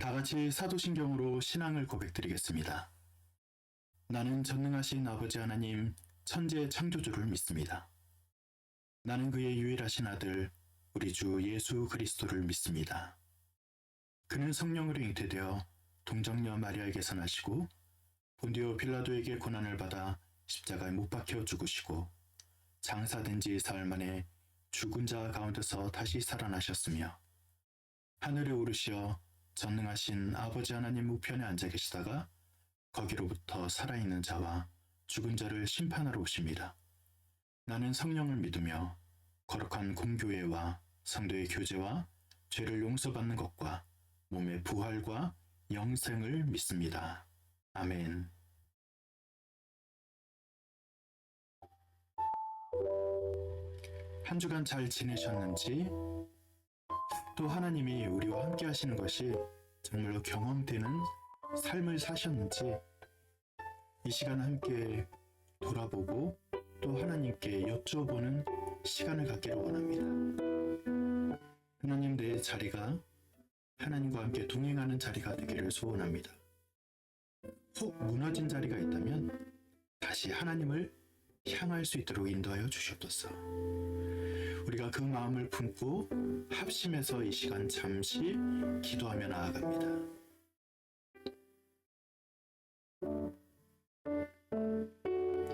다 같이 사도신경으로 신앙을 고백드리겠습니다. 나는 전능하신 아버지 하나님, 천지의 창조주를 믿습니다. 나는 그의 유일하신 아들, 우리 주 예수 그리스도를 믿습니다. 그는 성령으로 잉태되어 동정녀 마리아에게서 나시고 본디오 빌라도에게 고난을 받아 십자가에 못 박혀 죽으시고 장사된 지 사흘 만에 죽은 자 가운데서 다시 살아나셨으며 하늘에 오르시어 전능하신 아버지 하나님 우편에 앉아 계시다가 거기로부터 살아있는 자와 죽은 자를 심판하러 오십니다. 나는 성령을 믿으며 거룩한 공교회와 성도의 교제와 죄를 용서받는 것과 몸의 부활과 영생을 믿습니다. 아멘. 한 주간 잘 지내셨는지, 또 하나님이 우리와 함께 하시는 것이 정말로 경험되는 삶을 사셨는지 이 시간 함께 돌아보고 또 하나님께 여쭤보는 시간을 갖기를 원합니다. 하나님, 내 자리가 하나님과 함께 동행하는 자리가 되기를 소원합니다. 혹 무너진 자리가 있다면 다시 하나님을 향할 수 있도록 인도하여 주시옵소서. 우리가 그 마음을 품고 합심해서 이 시간 잠시 기도하며 나아갑니다.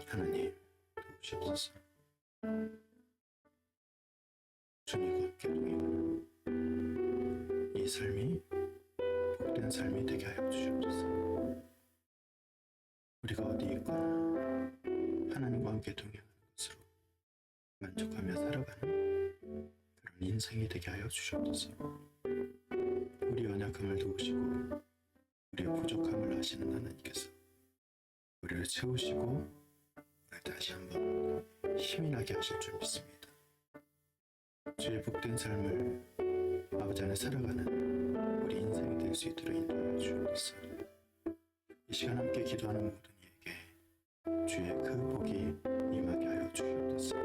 하나님, 도우시옵소서. 주님과 함께 동행하는 이 삶이 복된 삶이 되게 하여 주시옵소서. 우리가 어디 있거나 하나님과 함께 동행하는 것으로 만족하며 살아가는 그런 인생이 되게 하여 주시옵소서. 우리 연약함을 도우시고 우리의 부족함을 아시는 하나님께서 우리를 채우시고 우리를 다시 한번 힘이 나게 하실 줄 믿습니다. 주의 복된 삶을 아버지 안에 살아가는 우리 인생이 될 수 있도록 인도하여 주옵소서. 이 시간 함께 기도하는 모든 이에게 주의 그 복이 임하게 하여 주시옵소서.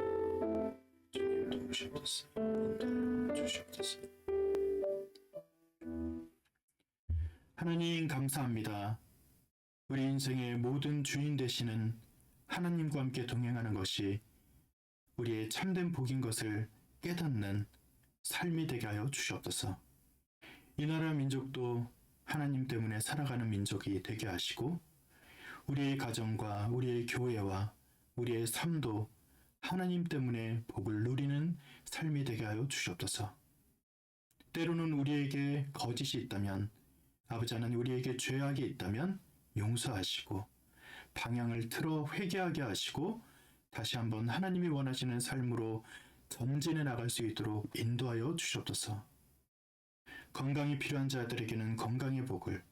주님 도우시옵소서. 인도하여 주시옵소서. 하나님, 감사합니다. 우리 인생의 모든 주인 되시는 하나님과 함께 동행하는 것이 우리의 참된 복인 것을 깨닫는 삶이 되게 하여 주시옵소서. 이 나라 민족도 하나님 때문에 살아가는 민족이 되게 하시고 우리의 가정과 우리의 교회와 우리의 삶도 하나님 때문에 복을 누리는 삶이 되게 하여 주시옵소서. 때로는 우리에게 거짓이 있다면, 아버지 하나님 우리에게 죄악이 있다면 용서하시고 방향을 틀어 회개하게 하시고 다시 한번 하나님이 원하시는 삶으로 전진해 나갈 수 있도록 인도하여 주시옵소서. 건강이 필요한 자들에게는 건강의 복을,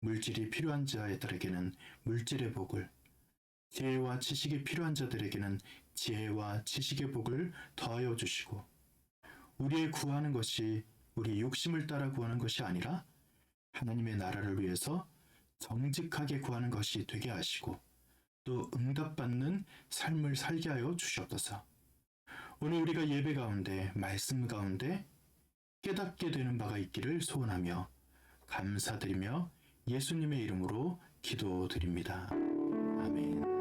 물질이 필요한 자들에게는 물질의 복을, 지혜와 지식이 필요한 자들에게는 지혜와 지식의 복을 더하여 주시고, 우리의 구하는 것이 우리 욕심을 따라 구하는 것이 아니라 하나님의 나라를 위해서 정직하게 구하는 것이 되게 하시고 또 응답받는 삶을 살게 하여 주시옵소서. 오늘 우리가 예배 가운데 말씀 가운데 깨닫게 되는 바가 있기를 소원하며 감사드리며 예수님의 이름으로 기도드립니다. 아멘.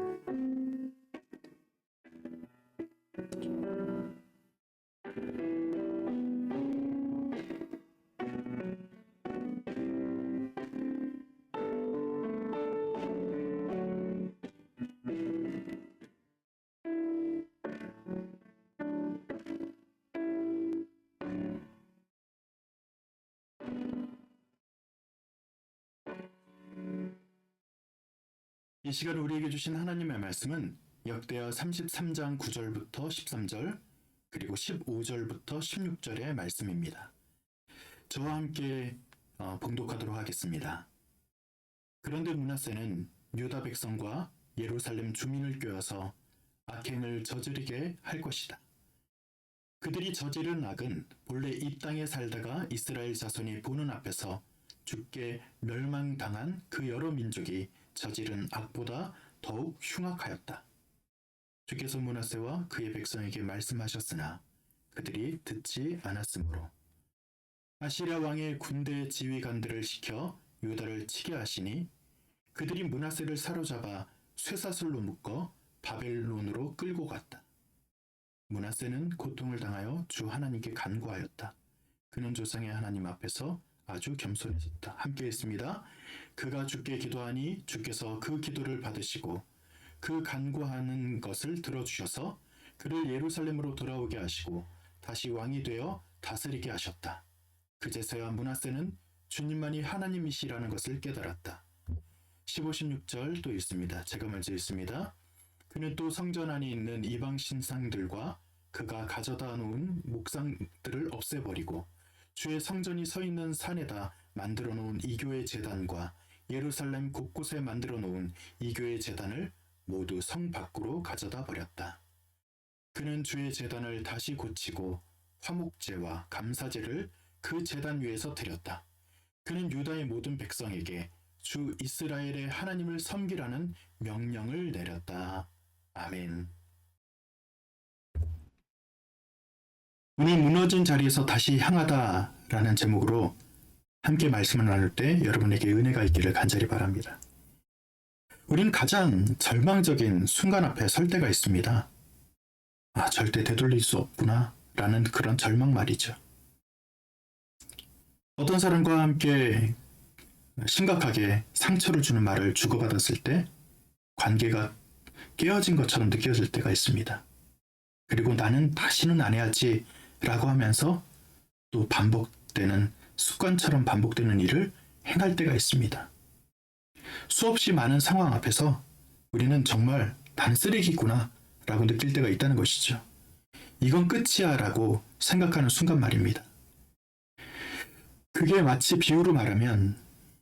이 시간 우리에게 주신 하나님의 말씀은 역대하 33장 9절부터 13절 그리고 15절부터 16절의 말씀입니다. 저와 함께 봉독하도록 하겠습니다. 그런데 므낫세는 유다 백성과 예루살렘 주민을 꾀어서 악행을 저지르게 할 것이다. 그들이 저지른 악은 본래 이 땅에 살다가 이스라엘 자손이 보는 앞에서 주께 멸망당한 그 여러 민족이 저지른 악보다 더욱 흉악하였다. 주께서 므낫세와 그의 백성에게 말씀하셨으나 그들이 듣지 않았으므로 아시랴 왕의 군대 지휘관들을 시켜 유다를 치게 하시니 그들이 므낫세를 사로잡아 쇠사슬로 묶어 바벨론으로 끌고 갔다. 므낫세는 고통을 당하여 주 하나님께 간구하였다. 그는 조상의 하나님 앞에서 아주 겸손해졌다. 함께 했습니다. 그가 주께 기도하니 주께서 그 기도를 받으시고 그 간구하는 것을 들어주셔서 그를 예루살렘으로 돌아오게 하시고 다시 왕이 되어 다스리게 하셨다. 그제서야 므낫세는 주님만이 하나님이시라는 것을 깨달았다. 15, 16절 또 있습니다. 제가 먼저 읽습니다. 그는 또 성전 안에 있는 이방 신상들과 그가 가져다 놓은 목상들을 없애버리고 주의 성전이 서 있는 산에다 만들어 놓은 이교의 제단과 예루살렘 곳곳에 만들어 놓은 이교의 제단을 모두 성 밖으로 가져다 버렸다. 그는 주의 제단을 다시 고치고 화목제와 감사제를 그 제단 위에서 드렸다. 그는 유다의 모든 백성에게 주 이스라엘의 하나님을 섬기라는 명령을 내렸다. 아멘. 오늘 무너진 자리에서 다시 향하다라는 제목으로 함께 말씀을 나눌 때 여러분에게 은혜가 있기를 간절히 바랍니다. 우리는 가장 절망적인 순간 앞에 설 때가 있습니다. 절대 되돌릴 수 없구나 라는 그런 절망 말이죠. 어떤 사람과 함께 심각하게 상처를 주는 말을 주고받았을 때 관계가 깨어진 것처럼 느껴질 때가 있습니다. 그리고 나는 다시는 안 해야지 라고 하면서 또 반복되는 습관처럼 반복되는 일을 행할 때가 있습니다. 수없이 많은 상황 앞에서 우리는 정말 나는 쓰레기구나 라고 느낄 때가 있다는 것이죠. 이건 끝이야 라고 생각하는 순간 말입니다. 그게 마치 비유로 말하면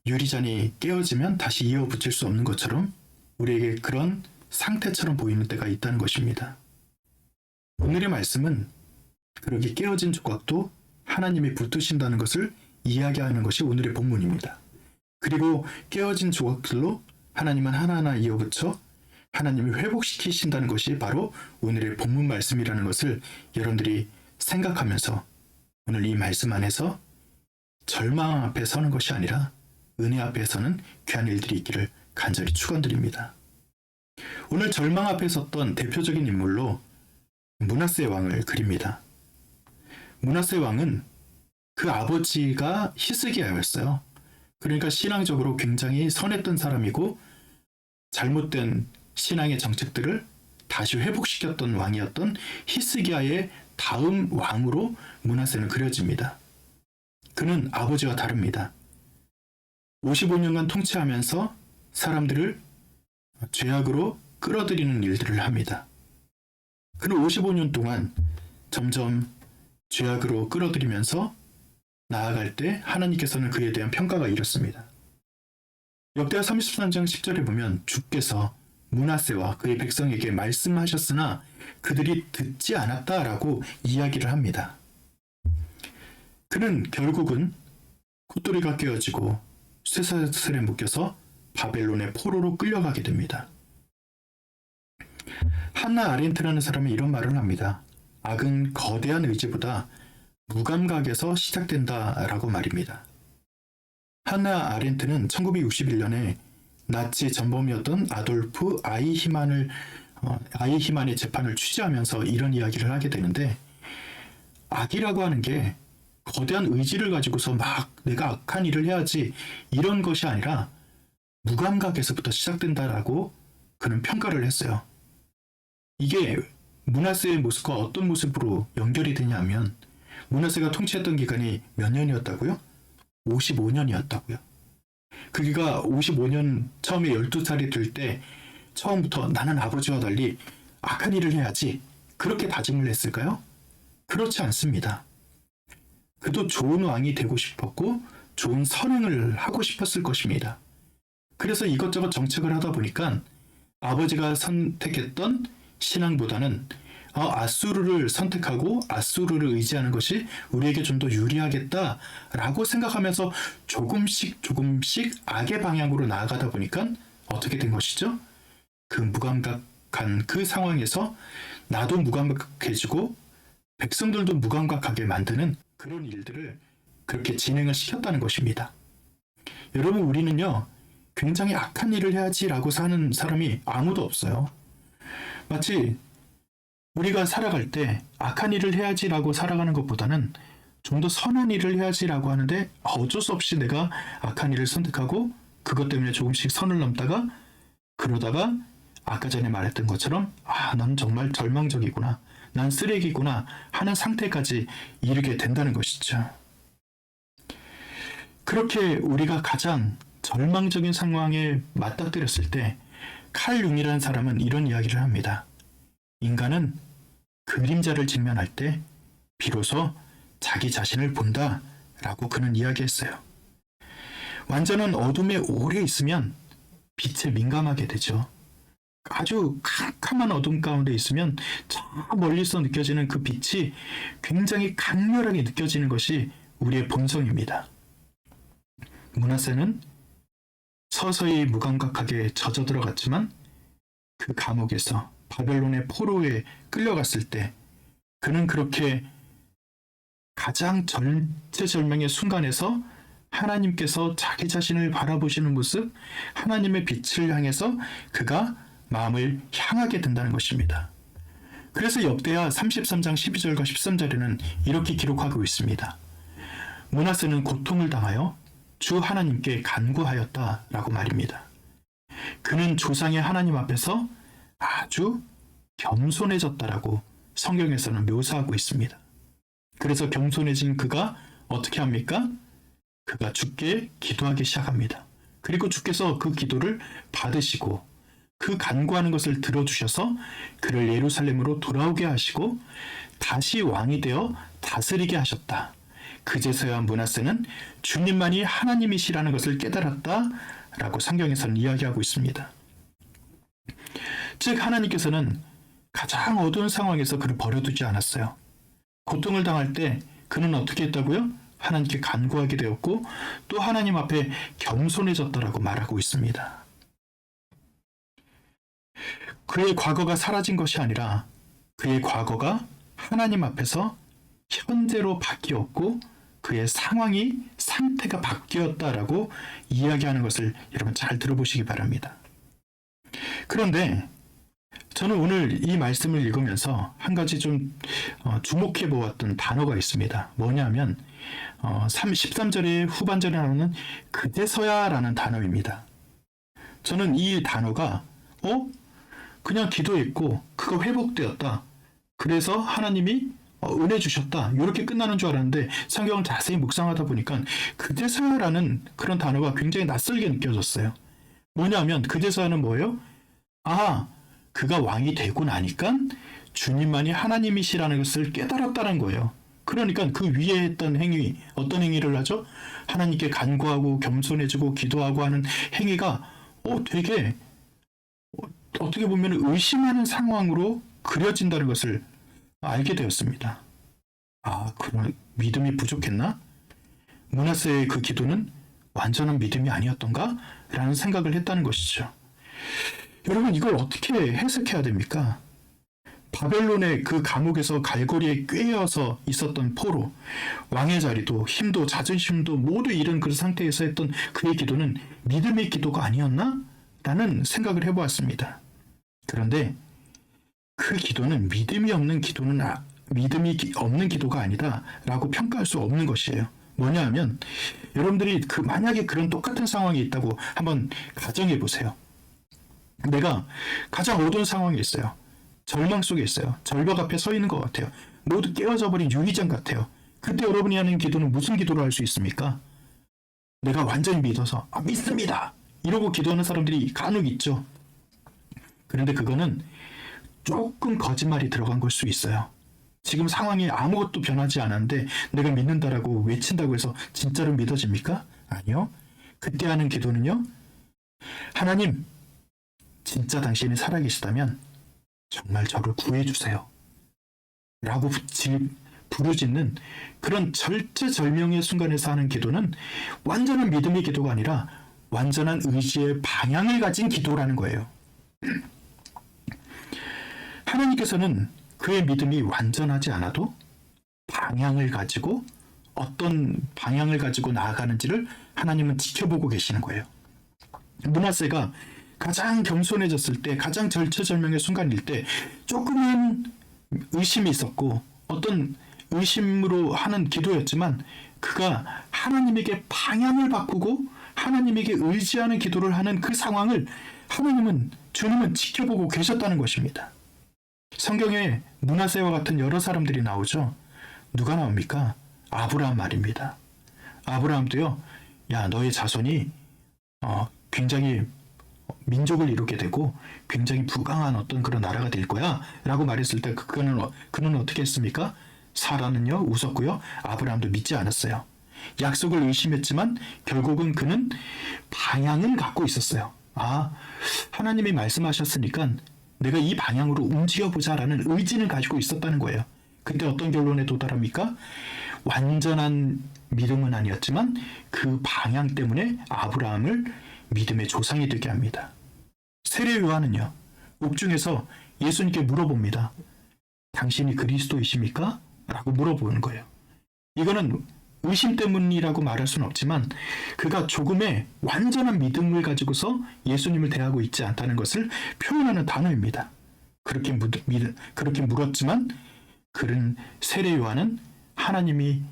유리잔이 깨어지면 다시 이어붙일 수 없는 것처럼 우리에게 그런 상태처럼 보이는 때가 있다는 것입니다. 오늘의 말씀은 그렇게 깨어진 조각도 하나님이 붙드신다는 것을 이야기하는 것이 오늘의 본문입니다. 그리고 깨어진 조각들로 하나님은 하나하나 이어붙여 하나님이 회복시키신다는 것이 바로 오늘의 본문 말씀이라는 것을 여러분들이 생각하면서 오늘 이 말씀 안에서 절망 앞에 서는 것이 아니라 은혜 앞에 서는 귀한 일들이 있기를 간절히 축원드립니다. 오늘 절망 앞에 섰던 대표적인 인물로 므낫세 왕을 그립니다. 므낫세 왕은 그 아버지가 히스기야였어요. 그러니까 신앙적으로 굉장히 선했던 사람이고 잘못된 신앙의 정책들을 다시 회복시켰던 왕이었던 히스기야의 다음 왕으로 므낫세는 그려집니다. 그는 아버지와 다릅니다. 55년간 통치하면서 사람들을 죄악으로 끌어들이는 일들을 합니다. 그는 55년 동안 점점 죄악으로 끌어들이면서 나아갈 때 하나님께서는 그에 대한 평가가 이렇습니다. 역대하 33장 10절에 보면 주께서 므낫세와 그의 백성에게 말씀하셨으나 그들이 듣지 않았다라고 이야기를 합니다. 그는 결국은 콧도리가 깨어지고 쇠사슬에 묶여서 바벨론의 포로로 끌려가게 됩니다. 한나 아렌트라는 사람이 이런 말을 합니다. 악은 거대한 의지보다 무감각에서 시작된다라고 말입니다. 한나 아렌트는 1961년에 나치 전범이었던 아돌프 아이히만의 재판을 취재하면서 이런 이야기를 하게 되는데, 악이라고 하는 게 거대한 의지를 가지고서 막 내가 악한 일을 해야지 이런 것이 아니라 무감각에서부터 시작된다라고 그는 평가를 했어요. 이게 므낫세의 모습과 어떤 모습으로 연결이 되냐면, 므낫세가 통치했던 기간이 몇 년이었다고요? 55년이었다고요. 그가 55년 처음에 12살이 될 때 처음부터 나는 아버지와 달리 악한 일을 해야지 그렇게 다짐을 했을까요? 그렇지 않습니다. 그도 좋은 왕이 되고 싶었고 좋은 선행을 하고 싶었을 것입니다. 그래서 이것저것 정책을 하다 보니까 아버지가 선택했던 신앙보다는 아수르를 선택하고 아수르를 의지하는 것이 우리에게 좀 더 유리하겠다라고 생각하면서 조금씩 악의 방향으로 나아가다 보니까 어떻게 된 것이죠? 그 무감각한 그 상황에서 나도 무감각해지고 백성들도 무감각하게 만드는 그런 일들을 그렇게 진행을 시켰다는 것입니다. 여러분, 우리는요 굉장히 악한 일을 해야지라고 사는 사람이 아무도 없어요. 마치 우리가 살아갈 때 악한 일을 해야지라고 살아가는 것보다는 좀 더 선한 일을 해야지라고 하는데 어쩔 수 없이 내가 악한 일을 선택하고 그것 때문에 조금씩 선을 넘다가 그러다가 아까 전에 말했던 것처럼 난 정말 절망적이구나, 난 쓰레기구나 하는 상태까지 이르게 된다는 것이죠. 그렇게 우리가 가장 절망적인 상황에 맞닥뜨렸을 때 칼 융이라는 사람은 이런 이야기를 합니다. 인간은 그림자를 직면할 때 비로소 자기 자신을 본다 라고 그는 이야기했어요. 완전한 어둠에 오래 있으면 빛에 민감하게 되죠. 아주 캄캄한 어둠 가운데 있으면 저 멀리서 느껴지는 그 빛이 굉장히 강렬하게 느껴지는 것이 우리의 본성입니다. 므낫세는 서서히 무감각하게 젖어 들어갔지만 그 감옥에서 바벨론의 포로에 끌려갔을 때 그는 그렇게 가장 절체절명의 순간에서 하나님께서 자기 자신을 바라보시는 모습, 하나님의 빛을 향해서 그가 마음을 향하게 된다는 것입니다. 그래서 역대하 33장 12절과 13절에는 이렇게 기록하고 있습니다. 므낫세는 고통을 당하여 주 하나님께 간구하였다라고 말입니다. 그는 조상의 하나님 앞에서 아주 겸손해졌다라고 성경에서는 묘사하고 있습니다. 그래서 겸손해진 그가 어떻게 합니까? 그가 주께 기도하기 시작합니다. 그리고 주께서 그 기도를 받으시고 그 간구하는 것을 들어주셔서 그를 예루살렘으로 돌아오게 하시고 다시 왕이 되어 다스리게 하셨다. 그제서야 므낫세는 주님만이 하나님이시라는 것을 깨달았다라고 성경에서는 이야기하고 있습니다. 즉 하나님께서는 가장 어두운 상황에서 그를 버려두지 않았어요. 고통을 당할 때 그는 어떻게 했다고요? 하나님께 간구하게 되었고 또 하나님 앞에 겸손해졌다라고 말하고 있습니다. 그의 과거가 사라진 것이 아니라 그의 과거가 하나님 앞에서 현재로 바뀌었고 그의 상태가 바뀌었다라고 이야기하는 것을 여러분 잘 들어보시기 바랍니다. 그런데 저는 오늘 이 말씀을 읽으면서 한 가지 좀 주목해 보았던 단어가 있습니다. 뭐냐면 13절의 후반절에 나오는 그제서야 라는 단어입니다. 저는 이 단어가 그냥 기도했고 그거 회복되었다. 그래서 하나님이 은혜 주셨다. 이렇게 끝나는 줄 알았는데 성경을 자세히 묵상하다 보니까 그제서야라는 그런 단어가 굉장히 낯설게 느껴졌어요. 뭐냐면 그제서야는 뭐예요? 아, 그가 왕이 되고 나니까 주님만이 하나님이시라는 것을 깨달았다는 거예요. 그러니까 그 위에 했던 행위, 어떤 행위를 하죠? 하나님께 간구하고 겸손해지고 기도하고 하는 행위가 되게 어떻게 보면 의심하는 상황으로 그려진다는 것을 알게 되었습니다. 아, 그런 믿음이 부족했나? 므낫세의 그 기도는 완전한 믿음이 아니었던가? 라는 생각을 했다는 것이죠. 여러분, 이걸 어떻게 해석해야 됩니까? 바벨론의 그 감옥에서 갈고리에 꿰어서 있었던 포로, 왕의 자리도 힘도 자존심도 모두 잃은 그 상태에서 했던 그의 기도는 믿음의 기도가 아니었나? 라는 생각을 해보았습니다. 그런데 그 기도는 믿음이 없는 기도가 아니다 라고 평가할 수 없는 것이에요. 뭐냐 하면 여러분들이 만약에 그런 똑같은 상황이 있다고 한번 가정해 보세요. 내가 가장 어두운 상황에 있어요. 절망 속에 있어요. 절벽 앞에 서 있는 것 같아요. 모두 깨어져 버린 유리장 같아요. 그때 여러분이 하는 기도는 무슨 기도를 할 수 있습니까? 내가 완전히 믿어서 믿습니다! 이러고 기도하는 사람들이 간혹 있죠. 그런데 그거는 조금 거짓말이 들어간 걸 수 있어요. 지금 상황이 아무것도 변하지 않았는데 내가 믿는다라고 외친다고 해서 진짜로 믿어집니까? 아니요. 그때 하는 기도는요. 하나님, 진짜 당신이 살아계시다면 정말 저를 구해주세요. 라고 부르짖는 그런 절체절명의 순간에서 하는 기도는 완전한 믿음의 기도가 아니라 완전한 의지의 방향을 가진 기도라는 거예요. 하나님께서는 그의 믿음이 완전하지 않아도 방향을 가지고 어떤 방향을 가지고 나아가는지를 하나님은 지켜보고 계시는 거예요. 므낫세가 가장 겸손해졌을 때, 가장 절체절명의 순간일 때 조금은 의심이 있었고 어떤 의심으로 하는 기도였지만 그가 하나님에게 방향을 바꾸고 하나님에게 의지하는 기도를 하는 그 상황을 주님은 지켜보고 계셨다는 것입니다. 성경에 므낫세와 같은 여러 사람들이 나오죠. 누가 나옵니까? 아브라함 말입니다. 아브라함도요. 야, 너의 자손이 굉장히 민족을 이루게 되고 굉장히 부강한 어떤 그런 나라가 될 거야 라고 말했을 때 그는 어떻게 했습니까? 사라는요 웃었고요. 아브라함도 믿지 않았어요. 약속을 의심했지만 결국은 그는 방향을 갖고 있었어요. 아, 하나님이 말씀하셨으니까 내가 이 방향으로 움직여보자라는 의지는 가지고 있었다는 거예요. 그때 어떤 결론에 도달합니까? 완전한 믿음은 아니었지만 그 방향 때문에 아브라함을 믿음의 조상이 되게 합니다. 세례 요한은요, 옥중에서 예수님께 물어봅니다. 당신이 그리스도이십니까? 라고 물어보는 거예요. 이거는 의심 때문이라고 말할 수는 없지만 그가 조금의 완전한 믿음을 가지고서 예수님을 대하고 있지 않다는 것을 표현하는 단어입니다. 그렇게 물었지만 그는 세례 요한은 하나님이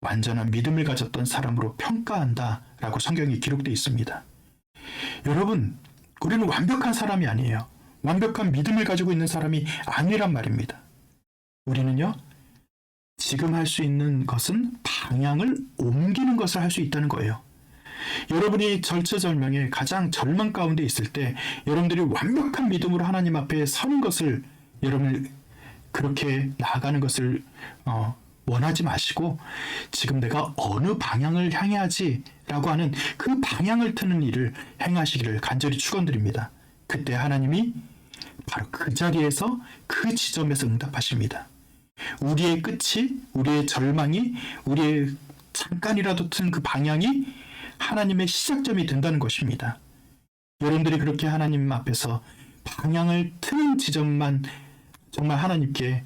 완전한 믿음을 가졌던 사람으로 평가한다라고 성경에 기록되어 있습니다. 여러분, 우리는 완벽한 사람이 아니에요. 완벽한 믿음을 가지고 있는 사람이 아니란 말입니다. 우리는요, 지금 할 수 있는 것은 방향을 옮기는 것을 할 수 있다는 거예요. 여러분이 절체절명의 가장 절망 가운데 있을 때 여러분들이 완벽한 믿음으로 하나님 앞에 서는 것을 여러분 그렇게 나아가는 것을 원하지 마시고 지금 내가 어느 방향을 향해야지 라고 하는 그 방향을 트는 일을 행하시기를 간절히 축원드립니다. 그때 하나님이 바로 그 자리에서 그 지점에서 응답하십니다. 우리의 끝이, 우리의 절망이, 우리의 잠깐이라도 튼 그 방향이 하나님의 시작점이 된다는 것입니다. 여러분들이 그렇게 하나님 앞에서 방향을 트는 지점만 정말 하나님께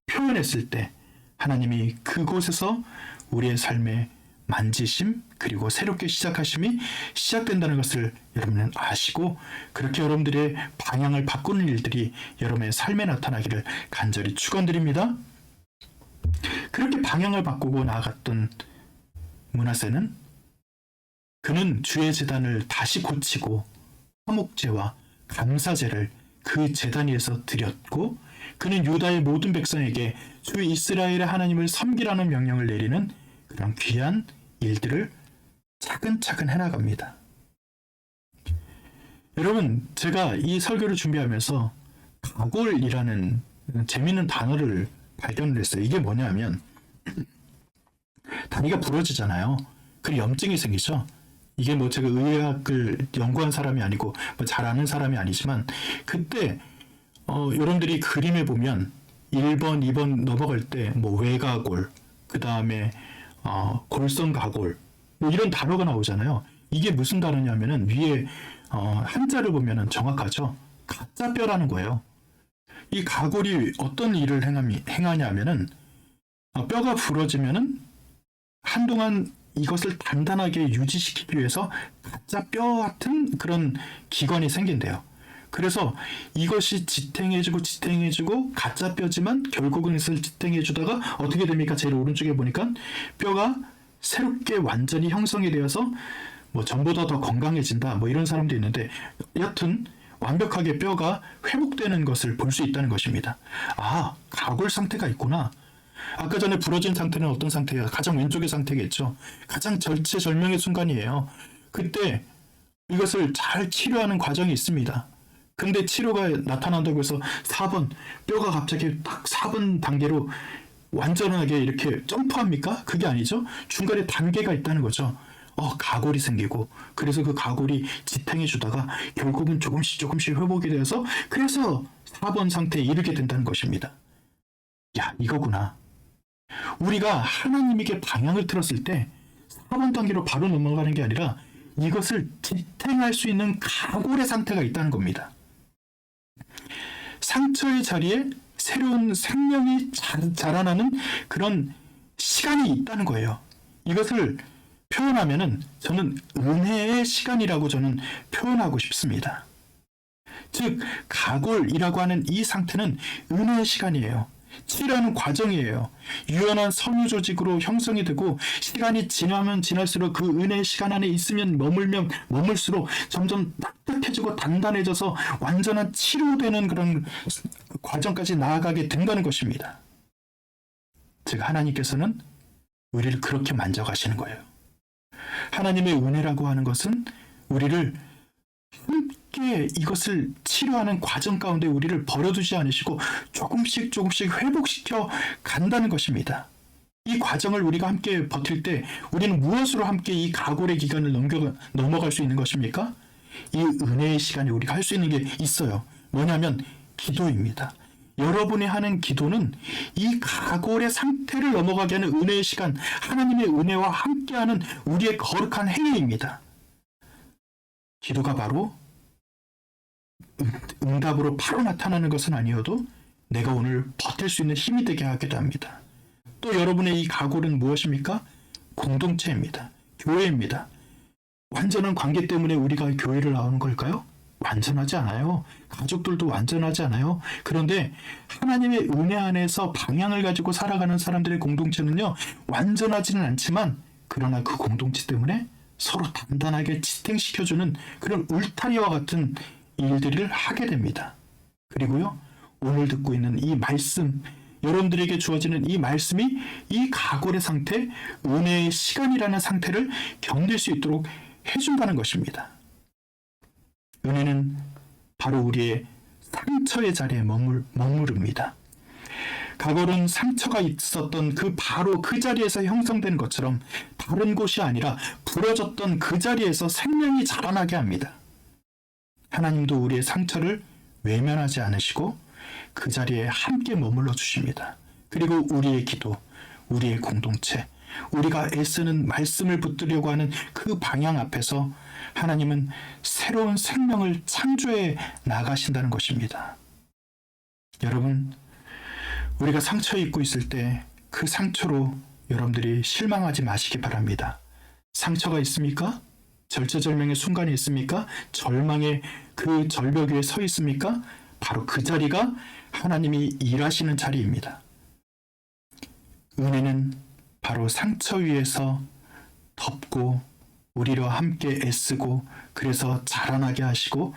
표현했을 때 하나님이 그곳에서 우리의 삶의 만지심 그리고 새롭게 시작하심이 시작된다는 것을 여러분은 아시고 그렇게 여러분들의 방향을 바꾸는 일들이 여러분의 삶에 나타나기를 간절히 축원드립니다. 그렇게 방향을 바꾸고 나아갔던 므낫세는 그는 주의 제단을 다시 고치고 화목제와 감사제를 그 제단 위에서 드렸고 그는 유다의 모든 백성에게 주 이스라엘의 하나님을 섬기라는 명령을 내리는 그런 귀한 일들을 차근차근 해나갑니다. 여러분, 제가 이 설교를 준비하면서 가골이라는 재미있는 단어를 발견을 했어요. 이게 뭐냐면 다리가 부러지잖아요. 그리고 염증이 생기죠. 이게 뭐 제가 의학을 연구한 사람이 아니고 뭐 잘 아는 사람이 아니지만 그때 여러분들이 그림에 보면 1번, 2번 넘어갈 때 뭐 외가골, 그 다음에 골선가골 뭐 이런 단어가 나오잖아요. 이게 무슨 단어냐면은 위에 한자를 보면은 정확하죠. 가짜뼈라는 거예요. 이 가골이 어떤 일을 행하냐면은 뼈가 부러지면은 한동안 이것을 단단하게 유지시키기 위해서 가짜 뼈 같은 그런 기관이 생긴대요. 그래서 이것이 지탱해주고 가짜 뼈지만 결국은 이것을 지탱해주다가 어떻게 됩니까? 제일 오른쪽에 보니까 뼈가 새롭게 완전히 형성이 되어서 뭐 전보다 더 건강해진다 뭐 이런 사람도 있는데 여튼 완벽하게 뼈가 회복되는 것을 볼 수 있다는 것입니다. 아, 가골 상태가 있구나. 아까 전에 부러진 상태는 어떤 상태예요? 가장 왼쪽의 상태겠죠. 가장 절체절명의 순간이에요. 그때 이것을 잘 치료하는 과정이 있습니다. 근데 치료가 나타난다고 해서 4번 뼈가 갑자기 딱 4번 단계로 완전하게 이렇게 점프합니까? 그게 아니죠. 중간에 단계가 있다는 거죠. 가골이 생기고 그래서 그 가골이 지탱해 주다가 결국은 조금씩 회복이 되어서 그래서 4번 상태에 이르게 된다는 것입니다. 야, 이거구나. 우리가 하나님에게 방향을 틀었을 때 4번 단계로 바로 넘어가는 게 아니라 이것을 지탱할 수 있는 가골의 상태가 있다는 겁니다. 상처의 자리에 새로운 생명이 자라나는 그런 시간이 있다는 거예요. 이것을 표현하면은 저는 은혜의 시간이라고 저는 표현하고 싶습니다. 즉, 가골이라고 하는 이 상태는 은혜의 시간이에요. 치료하는 과정이에요. 유연한 섬유 조직으로 형성이 되고 시간이 지나면 지날수록 그 은혜의 시간 안에 있으면 머물면 머물수록 점점 딱딱해지고 단단해져서 완전한 치료되는 그런 과정까지 나아가게 된다는 것입니다. 즉 하나님께서는 우리를 그렇게 만져가시는 거예요. 하나님의 은혜라고 하는 것은 우리를 함께 이것을 치료하는 과정 가운데 우리를 버려두지 않으시고 조금씩 회복시켜 간다는 것입니다. 이 과정을 우리가 함께 버틸 때 우리는 무엇으로 함께 이 가골의 기간을 넘어갈 수 있는 것입니까? 이 은혜의 시간에 우리가 할 수 있는 게 있어요. 뭐냐면 기도입니다. 여러분이 하는 기도는 이 가골의 상태를 넘어가게 하는 은혜의 시간, 하나님의 은혜와 함께하는 우리의 거룩한 행위입니다. 기도가 바로 응답으로 바로 나타나는 것은 아니어도 내가 오늘 버틸 수 있는 힘이 되게 하기도 합니다. 또 여러분의 이 가골은 무엇입니까? 공동체입니다. 교회입니다. 완전한 관계 때문에 우리가 교회를 나오는 걸까요? 완전하지 않아요. 가족들도 완전하지 않아요. 그런데 하나님의 은혜 안에서 방향을 가지고 살아가는 사람들의 공동체는요, 완전하지는 않지만 그러나 그 공동체 때문에 서로 단단하게 지탱시켜주는 그런 울타리와 같은 일들을 하게 됩니다. 그리고요, 오늘 듣고 있는 이 말씀, 여러분들에게 주어지는 이 말씀이 이 가골의 상태, 은혜의 시간이라는 상태를 견딜 수 있도록 해준다는 것입니다. 은혜는 바로 우리의 상처의 자리에 머무릅니다. 가골은 상처가 있었던 바로 그 자리에서 형성된 것처럼 다른 곳이 아니라 부러졌던 그 자리에서 생명이 자라나게 합니다. 하나님도 우리의 상처를 외면하지 않으시고 그 자리에 함께 머물러 주십니다. 그리고 우리의 기도, 우리의 공동체, 우리가 애쓰는 말씀을 붙들려고 하는 그 방향 앞에서 하나님은 새로운 생명을 창조해 나가신다는 것입니다. 여러분, 우리가 상처에 입고 있을 때 그 상처로 여러분들이 실망하지 마시기 바랍니다. 상처가 있습니까? 절체절명의 순간이 있습니까? 절망의 그 절벽 위에 서 있습니까? 바로 그 자리가 하나님이 일하시는 자리입니다. 은혜는 바로 상처 위에서 덮고 우리와 함께 애쓰고 그래서 자라나게 하시고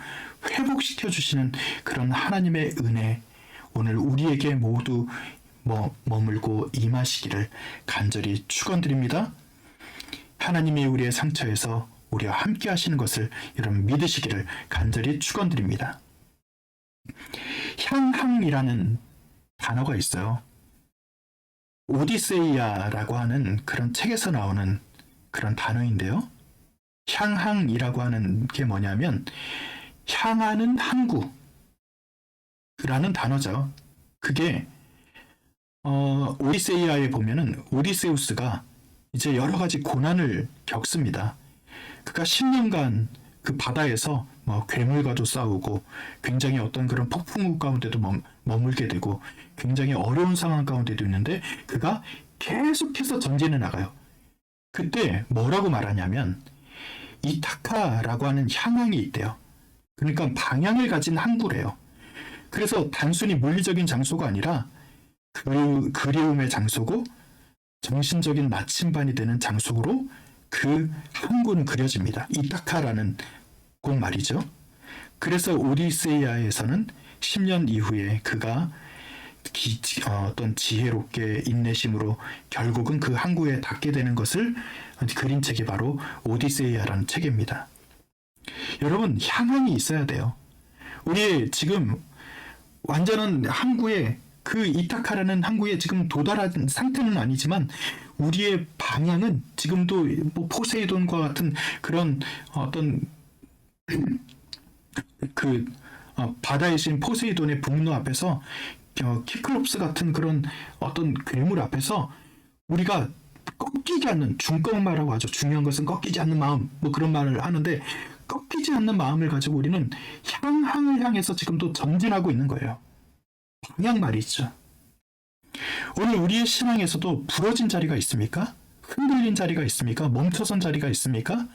회복시켜 주시는 그런 하나님의 은혜 오늘 우리에게 모두 머물고 임하시기를 간절히 축원드립니다. 하나님이 우리의 상처에서 우리와 함께 하시는 것을 여러분 믿으시기를 간절히 축원드립니다. 향항이라는 단어가 있어요. 오디세이아라고 하는 그런 책에서 나오는 그런 단어인데요. 향항이라고 하는 게 뭐냐면 향하는 항구라는 단어죠. 그게 오디세이아에 보면은 오디세우스가 이제 여러 가지 고난을 겪습니다. 그가 10년간 그 바다에서 괴물과도 싸우고 굉장히 어떤 그런 폭풍우 가운데도 머물게 되고 굉장히 어려운 상황 가운데도 있는데 그가 계속해서 전진해 나가요. 그때 뭐라고 말하냐면 이타카라고 하는 향항이 있대요. 그러니까 방향을 가진 항구래요. 그래서 단순히 물리적인 장소가 아니라 그리움의 장소고 정신적인 나침반이 되는 장소로 그 항구는 그려집니다. 이타카라는 곳 말이죠. 그래서 오디세이아에서는 10년 이후에 그가 어떤 지혜롭게 인내심으로 결국은 그 항구에 닿게 되는 것을 그린 책이 바로 오디세이아라는 책입니다. 여러분, 향항이 있어야 돼요. 우리 지금 완전한 항구에 그 이타카라는 항구에 지금 도달한 상태는 아니지만 우리의 방향은 지금도 포세이돈과 같은 그런 어떤 바다에 있는 포세이돈의 분노 앞에서 키클롭스 같은 그런 어떤 괴물 앞에서 우리가 꺾이지 않는 중꺾마라고 하죠. 중요한 것은 꺾이지 않는 마음 그런 말을 하는데 꺾이지 않는 마음을 가지고 우리는 향항을 향해서 지금도 전진하고 있는 거예요. 방향 말이죠. 오늘 우리의 신앙에서도 부러진 자리가 있습니까? 흔들린 자리가 있습니까? 멈춰선 자리가 있습니까?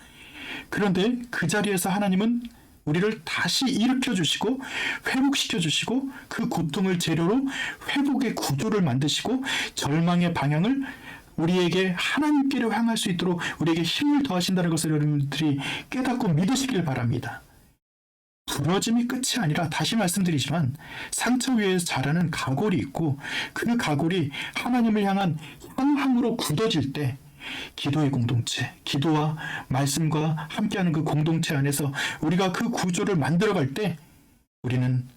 그런데 그 자리에서 하나님은 우리를 다시 일으켜 주시고 회복시켜 주시고 그 고통을 재료로 회복의 구조를 만드시고 절망의 방향을 우리에게 하나님께로 향할 수 있도록 우리에게 힘을 더하신다는 것을 여러분들이 깨닫고 믿으시길 바랍니다. 부러짐이 끝이 아니라 다시 말씀드리지만 상처 위에 자라는 가골이 있고 그 가골이 하나님을 향한 향항으로 굳어질 때 기도의 공동체, 기도와 말씀과 함께하는 그 공동체 안에서 우리가 그 구조를 만들어갈 때 우리는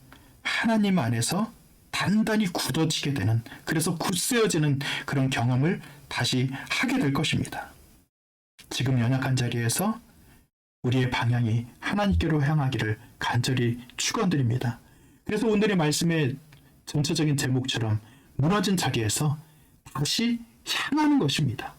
하나님 안에서 단단히 굳어지게 되는, 그래서 굳세어지는 그런 경험을 다시 하게 될 것입니다. 지금 연약한 자리에서 우리의 방향이 하나님께로 향하기를 간절히 축원드립니다. 그래서 오늘의 말씀의 전체적인 제목처럼 무너진 자리에서 다시 향하는 것입니다.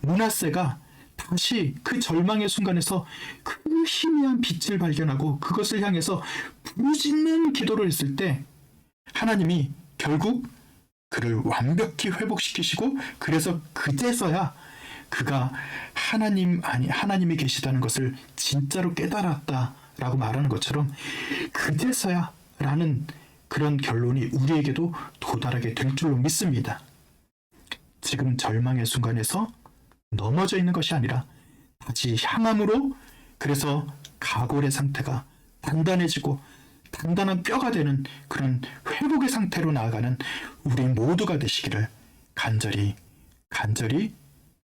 므낫세가 다시 그 절망의 순간에서 그 희미한 빛을 발견하고 그것을 향해서 부르짖는 기도를 했을 때 하나님이 결국 그를 완벽히 회복시키시고 그래서 그제서야 그가 하나님이 계시다는 것을 진짜로 깨달았다라고 말하는 것처럼 그제서야 라는 그런 결론이 우리에게도 도달하게 될 줄로 믿습니다. 지금 절망의 순간에서 넘어져 있는 것이 아니라 다시 향함으로, 그래서 가골의 상태가 단단해지고 단단한 뼈가 되는 그런 회복의 상태로 나아가는 우리 모두가 되시기를 간절히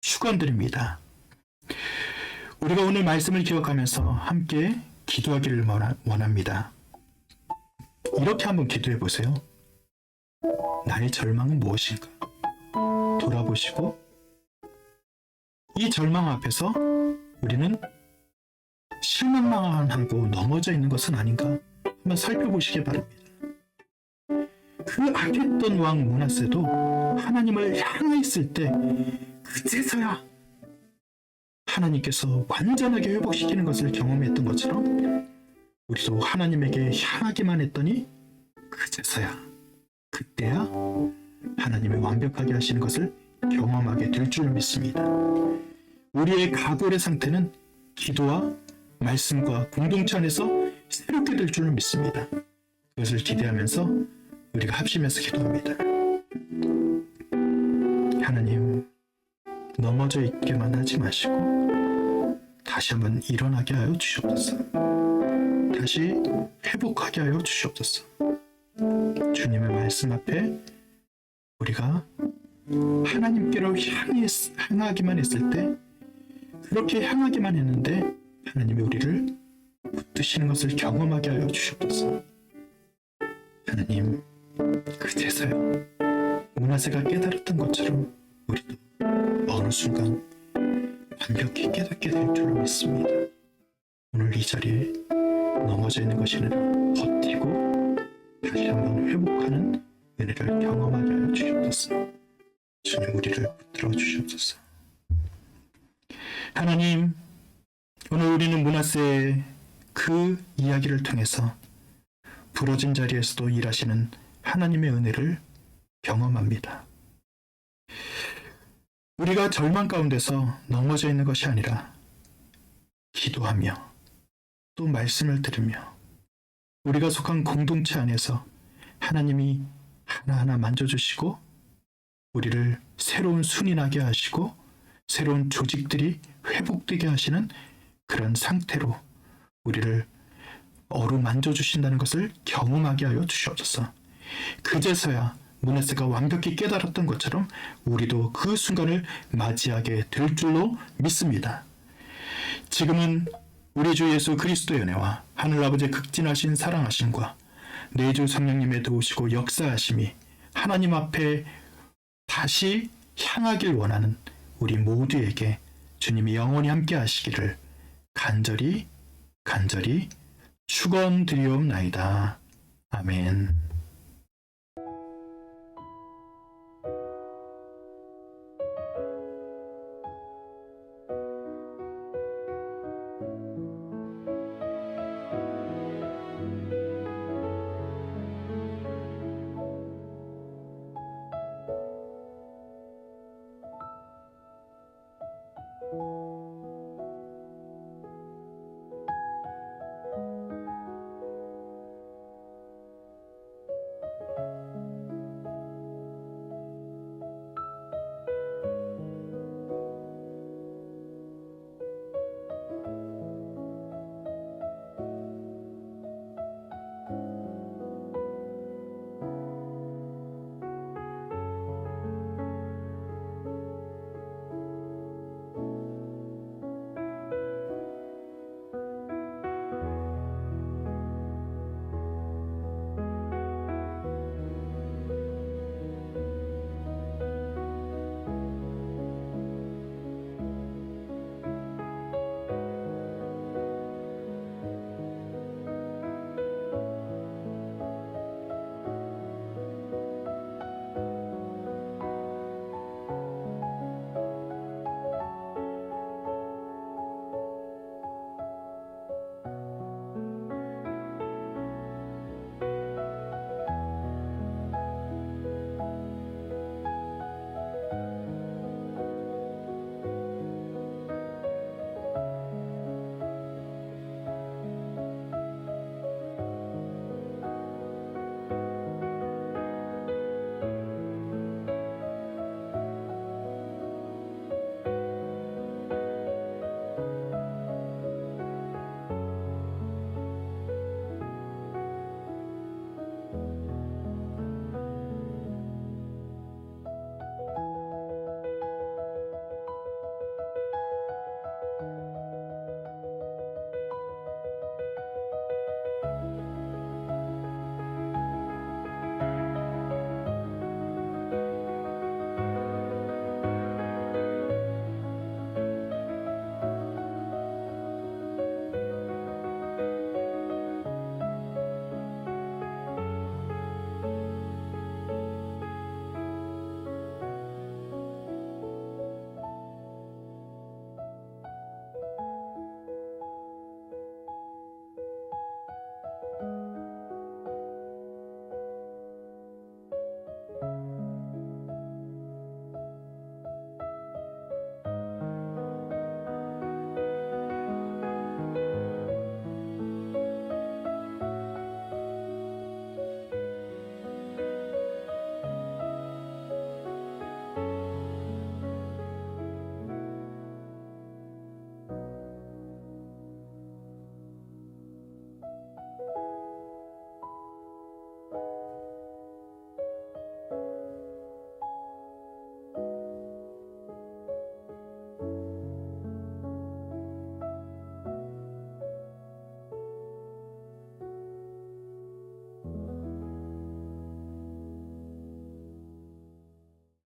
축원드립니다. 우리가 오늘 말씀을 기억하면서 함께 기도하기를 원합니다. 이렇게 한번 기도해 보세요. 나의 절망은 무엇인가? 돌아보시고 이 절망 앞에서 우리는 실망만 하고 넘어져 있는 것은 아닌가? 한번 살펴보시기 바랍니다. 그 악했던 왕 므낫세도 하나님을 향했을 때 그제서야 하나님께서 완전하게 회복시키는 것을 경험했던 것처럼 우리도 하나님에게 향하기만 했더니 그제서야, 그때야 하나님의 완벽하게 하시는 것을 경험하게 될 줄 믿습니다. 우리의 가골의 상태는 기도와 말씀과 공동체 안에서 새롭게 될 줄 믿습니다. 그것을 기대하면서 우리가 합심해서 기도합니다. 하나님, 넘어져 있게만 하지 마시고 다시 한번 일어나게 하여 주시옵소서. 다시 회복하게 하여 주시옵소서. 주님의 말씀 앞에 우리가 하나님께로 향하기만 했을 때, 그렇게 향하기만 했는데 하나님이 우리를 붙드시는 것을 경험하게 하여 주시옵소서. 하나님, 그제서야 므낫세가 깨달았던 것처럼 우리도 어느 순간 완벽히 깨닫게 될 줄로 믿습니다. 오늘 이 자리에 넘어져 있는 것이 아니라 버티고 다시 한번 회복하는 은혜를 경험하게 하여 주시옵소서. 주님, 우리를 붙들어 주시옵소서. 하나님, 오늘 우리는 므낫세의 그 이야기를 통해서 부러진 자리에서도 일하시는 하나님의 은혜를 경험합니다. 우리가 절망 가운데서 넘어져 있는 것이 아니라 기도하며 또 말씀을 들으며 우리가 속한 공동체 안에서 하나님이 하나하나 만져주시고 우리를 새로운 순이 나게 하시고 새로운 조직들이 회복되게 하시는 그런 상태로 우리를 어루만져 주신다는 것을 경험하게 하여 주시옵소서. 그제서야 므낫세가 완벽히 깨달았던 것처럼 우리도 그 순간을 맞이하게 될 줄로 믿습니다. 지금은 우리 주 예수 그리스도의 은혜와 하늘아버지의 극진하신 사랑하심과 내주 성령님의 도우시고 역사하심이 하나님 앞에 다시 향하길 원하는 우리 모두에게 주님이 영원히 함께 하시기를 간절히 축원드리옵나이다. 아멘.